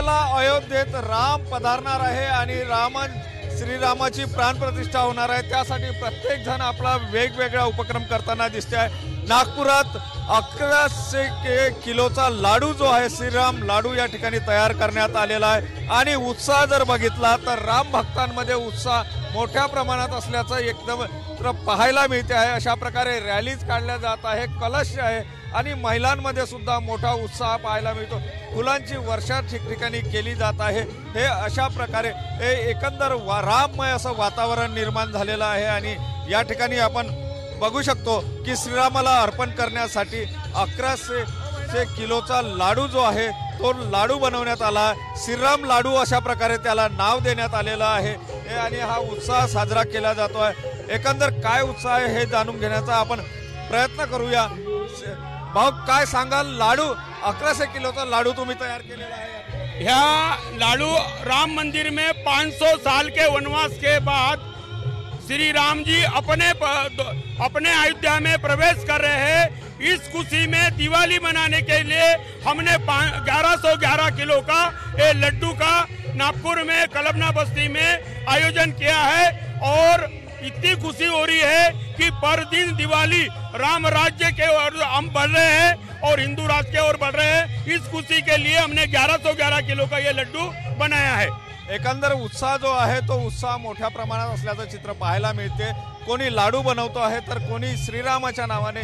उद्याला अयोध्येत राम पधारणार आहे आणि श्रीरामाची प्राणप्रतिष्ठा होणार आहे। त्यासाठी प्रत्येक जण आपला वेगवेगळा उपक्रम करताना दिसते आहे। नागपुरात 1100 किलोचा लाडू जो आहे श्रीराम लाडू या ठिकाणी तयार करण्यात आलेला आहे आणि उत्साह जर बघितला तर राम भक्तांमध्ये उत्साह मोठ्या प्रमाणात असल्याचं एकदम पाहायला मिळते आहे। अशा प्रकारे रॅलीज काढल्या जात आहे, कलश आहे आणि महिलांमध्ये सुद्धा मोठा उत्साह पाहायला मिळतो। फुलांची वर्षा ठिकठिकाणी केली जात आहे। हे अशा प्रकारे हे एकंदर राममय असं वातावरण निर्माण झालेलं आहे आणि या ठिकाणी आपण बघू शकतो की श्रीरामाला अर्पण करण्यासाठी 1100 किलोचा लाडू जो आहे तो लाडू बनवण्यात आला। श्रीराम लाडू अशा प्रकारे त्याला नाव देण्यात आलेलं आहे आणि हा उत्साह साजरा केला जातो आहे। एकंदर काय उत्साह आहे हे जाणून घेण्याचा आपण प्रयत्न करूया। भाऊ काय सांगाल, लाडू 1100 किलोचा लाडू तुम्ही तयार केलेला आहे। यह लाडू राम मंदिर में 500 साल के वनवास के बाद श्री राम जी अपने अयोध्या में प्रवेश कर रहे हैं। इस खुशी में दिवाली मनाने के लिए हमने 1111 किलो का ये लड्डू का नागपुर में कलबना बस्ती में आयोजन किया है और इतनी खुशी हो रही है कि पर दिन दिवाली राम राज्य के ओर हम बढ़ रहे हैं और हिंदू राष्ट्र की ओर बढ़ रहे हैं। इस खुशी के लिए हमने 1111 किलो का ये लड्डू बनाया है। एकंदर उत्साह जो आहे तो उत्साह मोठ्या प्रमाणात असल्याचं चित्र पाहायला मिळते। कोणी लाडू बनवतो आहे तर कोणी श्रीरामाच्या नावाने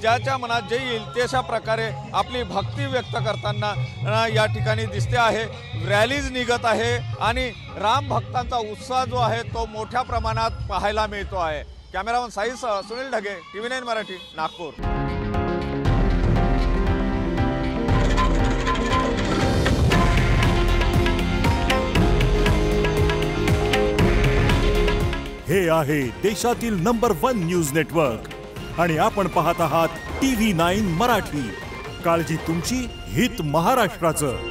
ज्याच्या मनात जे येईल तशा प्रकारे आपली भक्ती व्यक्त करताना या ठिकाणी दिसते आहे। रॅलीज निघत आहे आणि राम भक्तांचा उत्साह जो आहे तो मोठ्या प्रमाणात पाहायला मिळतो आहे। कॅमेरामन साईसह सुनील ढगे, TV9 मराठी, नागपूर। हे आहे देशातील नंबर 1 न्यूज नेटवर्क आणि आपण पाहत आहात TV9 मराठी। काळजी तुमची, हित महाराष्ट्राचं।